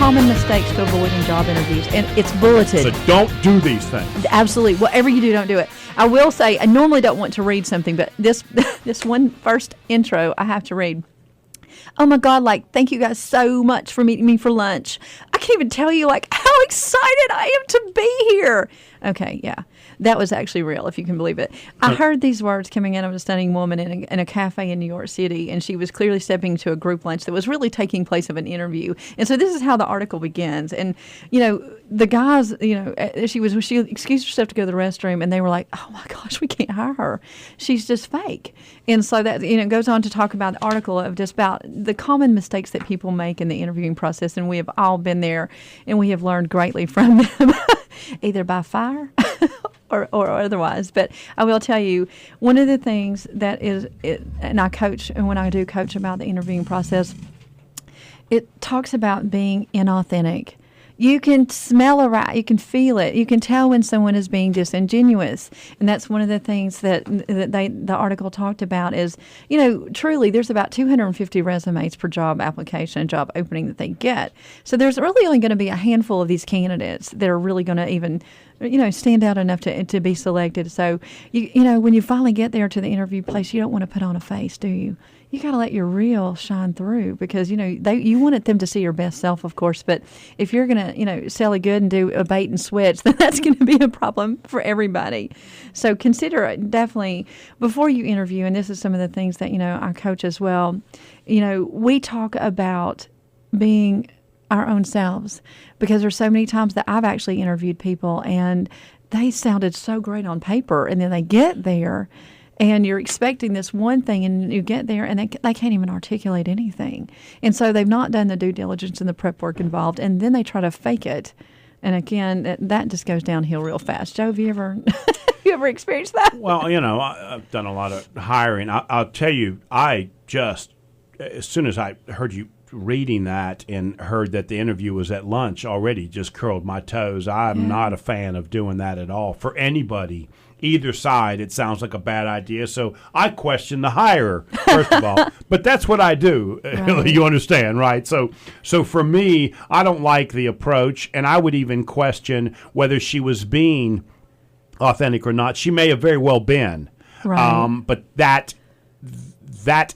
common mistakes to avoid in job interviews, and it's bulleted. So don't do these things. Absolutely. Whatever you do, don't do it. I will say, I normally don't want to read something, but this one first intro I have to read. Oh my God, thank you guys so much for meeting me for lunch. I can't even tell you, how excited I am to be here. Okay, yeah. That was actually real, if you can believe it. I heard these words coming out of a stunning woman in a cafe in New York City, and she was clearly stepping into a group lunch that was really taking place of an interview. And so this is how the article begins. And, the guys, she excused herself to go to the restroom, and they were like, oh my gosh, we can't hire her. She's just fake. And so that, goes on to talk about the article of just about the common mistakes that people make in the interviewing process. And we have all been there, and we have learned greatly from them, either by fire or otherwise. But I will tell you, one of the things that is, and I coach, and when I do coach about the interviewing process, it talks about being inauthentic. You can smell a rat. You can feel it. You can tell when someone is being disingenuous. And that's one of the things that the article talked about is, truly there's about 250 resumes per job application, job opening that they get. So there's really only going to be a handful of these candidates that are really going to even stand out enough to be selected. So, when you finally get there to the interview place, you don't want to put on a face, do you? You got to let your real shine through because, you want them to see your best self, of course. But if you're going to, sell a good and do a bait and switch, then that's going to be a problem for everybody. So consider it definitely before you interview. And this is some of the things that, I coach as well. We talk about being our own selves because there's so many times that I've actually interviewed people and they sounded so great on paper, and then they get there and you're expecting this one thing, and you get there and they can't even articulate anything. And so they've not done the due diligence and the prep work involved, and then they try to fake it. And again, that just goes downhill real fast. Joe, have you ever experienced that? Well, I've done a lot of hiring. I'll tell you, as soon as I heard you reading that and heard that the interview was at lunch, already just curled my toes. I'm not a fan of doing that at all for anybody. Either side, it sounds like a bad idea. So I question the hirer, first of all. But that's what I do. Right. You understand, right? So for me, I don't like the approach, and I would even question whether she was being authentic or not. She may have very well been. Right. But that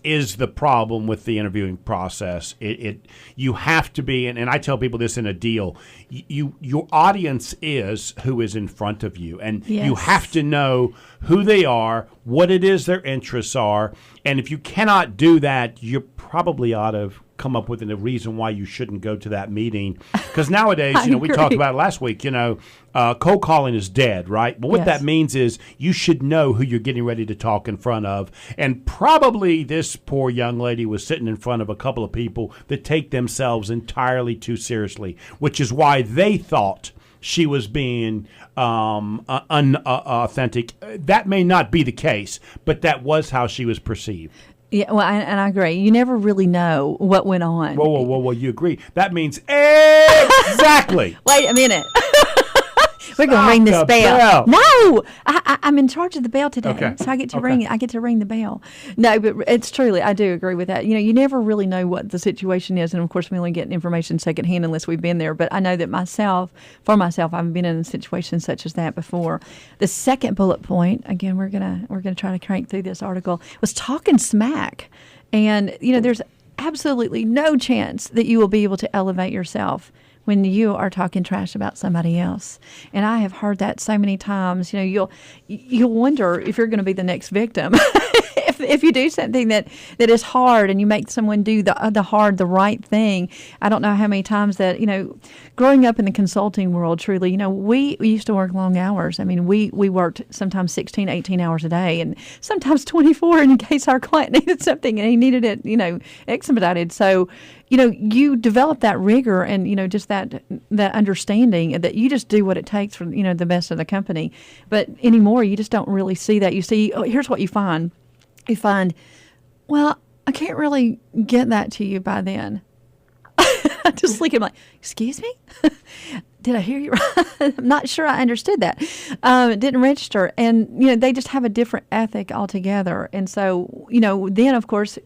is the problem with the interviewing process. You have to be, and I tell people this in a deal, your audience is who is in front of you, and you have to know who they are, what it is their interests are, and if you cannot do that, you probably ought to come up with a reason why you shouldn't go to that meeting. Because nowadays, we talked about it last week, cold calling is dead, right? But what that means is you should know who you're getting ready to talk in front of. And probably this poor young lady was sitting in front of a couple of people that take themselves entirely too seriously, which is why they thought she was being unauthentic. That may not be the case, but that was how she was perceived. Yeah, well, and I agree. You never really know what went on. Whoa, you agree. That means exactly. Wait a minute. We're going to ring this bell. No, I'm in charge of the bell today, so I get to ring it. I get to ring the bell. No, but it's truly, I do agree with that. You never really know what the situation is, and of course, we only get information secondhand unless we've been there. But I know that for myself, I've been in a situation such as that before. The second bullet point, again, we're gonna try to crank through this article, was talking smack, and there's absolutely no chance that you will be able to elevate yourself when you are talking trash about somebody else. And I have heard that so many times. You'll wonder if you're going to be the next victim. If you do something that is hard and you make someone do the right thing. I don't know how many times that, growing up in the consulting world, truly, we used to work long hours. I mean, we worked sometimes 16, 18 hours a day, and sometimes 24 in case our client needed something and he needed it, expedited. So, you develop that rigor and, just that understanding that you just do what it takes for, the best of the company. But anymore, you just don't really see that. You see, here's what you find. You find, well, I can't really get that to you by then. I just look at him like, excuse me? Did I hear you right? I'm not sure I understood that. It didn't register. And, they just have a different ethic altogether. And so, then, of course,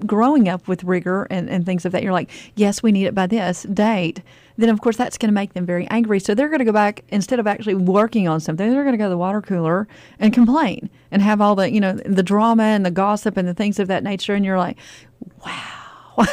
growing up with rigor and things of that, you're like, yes, we need it by this date. Then, of course, that's going to make them very angry. So they're going to go back, instead of actually working on something, they're going to go to the water cooler and complain and have all the, the drama and the gossip and the things of that nature. And you're like, wow.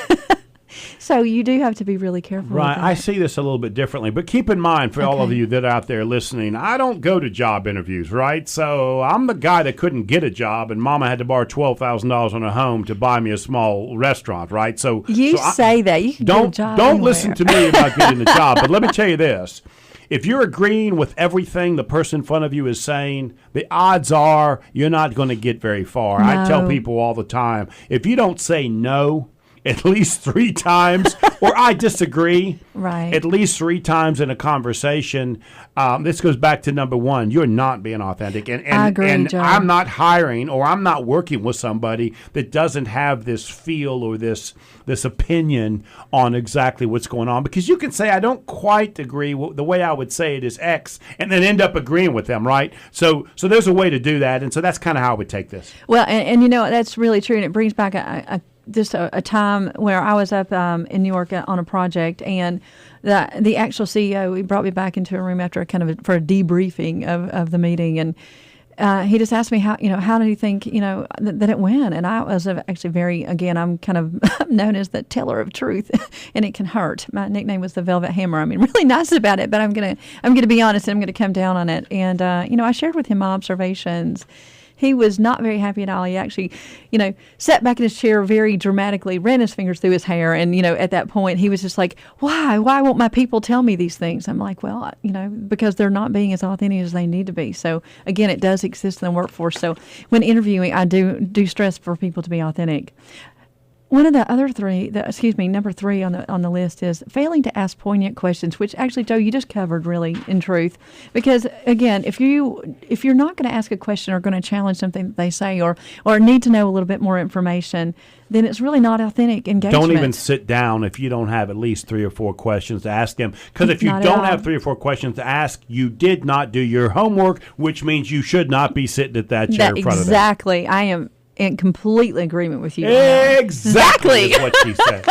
So you do have to be really careful. Right. With that. I see this a little bit differently, but keep in mind for all of you that are out there listening, I don't go to job interviews, right? So I'm the guy that couldn't get a job, and Mama had to borrow $12,000 on her home to buy me a small restaurant, right? So you say that you can get a job don't anywhere. listen to me about getting a job, but let me tell you this. If you're agreeing with everything the person in front of you is saying, the odds are you're not going to get very far. No. I tell people all the time, if you don't say no at least 3 times, or I disagree, right, at least 3 times in a conversation, this goes back to number 1. You're not being authentic. And I agree, Joe. I'm not hiring or I'm not working with somebody that doesn't have this feel or this opinion on exactly what's going on. Because you can say, I don't quite agree. The way I would say it is X, and then end up agreeing with them, right? So there's a way to do that. And so that's kind of how I would take this. Well, and that's really true. And it brings back just a time where I was up in New York on a project, and the actual CEO, he brought me back into a room after for a debriefing of the meeting, and he just asked me how did he think that it went, and I was actually I'm kind of known as the teller of truth, and it can hurt. My nickname was the Velvet Hammer. I mean, really nice about it, but I'm gonna be honest, and I'm gonna come down on it, and I shared with him my observations. He was not very happy at all. He actually, sat back in his chair very dramatically, ran his fingers through his hair. And, at that point, he was just like, why? Why won't my people tell me these things? I'm like, well, because they're not being as authentic as they need to be. So, again, it does exist in the workforce. So when interviewing, I do stress for people to be authentic. One of the other number 3 on the list is failing to ask poignant questions, which actually, Joe, you just covered really in truth. Because again, if you're not going to ask a question or going to challenge something that they say or need to know a little bit more information, then it's really not authentic engagement. Don't even sit down if you don't have at least 3 or 4 questions to ask them. Because if you don't have 3 or 4 questions to ask, you did not do your homework, which means you should not be sitting at that chair in front of them. Exactly. I am in complete agreement with you. Exactly is what she said.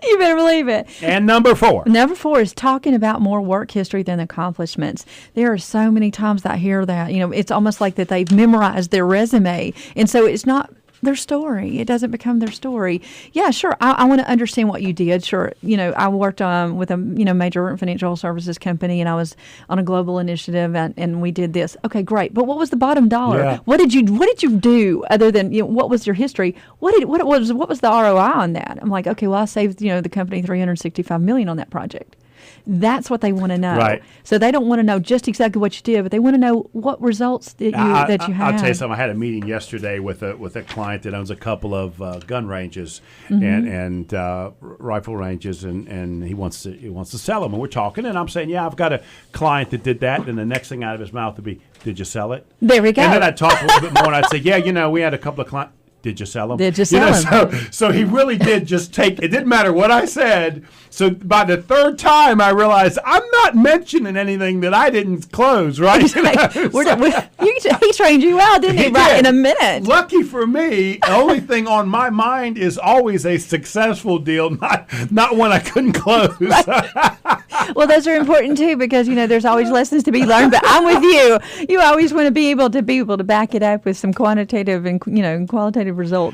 You better believe it. And number 4. Number 4 is talking about more work history than accomplishments. There are so many times that I hear that. It's almost like that they've memorized their resume, and so it's not their story. It doesn't become their story. Yeah, sure. I want to understand what you did. Sure. I worked with a major financial services company, and I was on a global initiative, and we did this. Okay, great. But what was the bottom dollar? Yeah. What did you do other than what was your history? What was the ROI on that? I'm like, okay, well, I saved the company $365 million on that project. That's what they want to know. Right. So they don't want to know just exactly what you did, but they want to know what results that you had. I'll tell you something. I had a meeting yesterday with a client that owns a couple of gun ranges and rifle ranges, and he wants to sell them. And we're talking, and I'm saying, yeah, I've got a client that did that. And the next thing out of his mouth would be, did you sell it? There we go. And then I'd talk a little bit more, and I'd say, yeah, we had a couple of clients. Did you sell them? Did you sell them? So he really did just take, it didn't matter what I said. So by the 3rd time, I realized I'm not mentioning anything that I didn't close, right? He trained you well, didn't he? Right, in a minute. Lucky for me, the only thing on my mind is always a successful deal, not one I couldn't close. Right. Well, those are important too, because there's always lessons to be learned. But I'm with you. You always want to be able to back it up with some quantitative and qualitative results.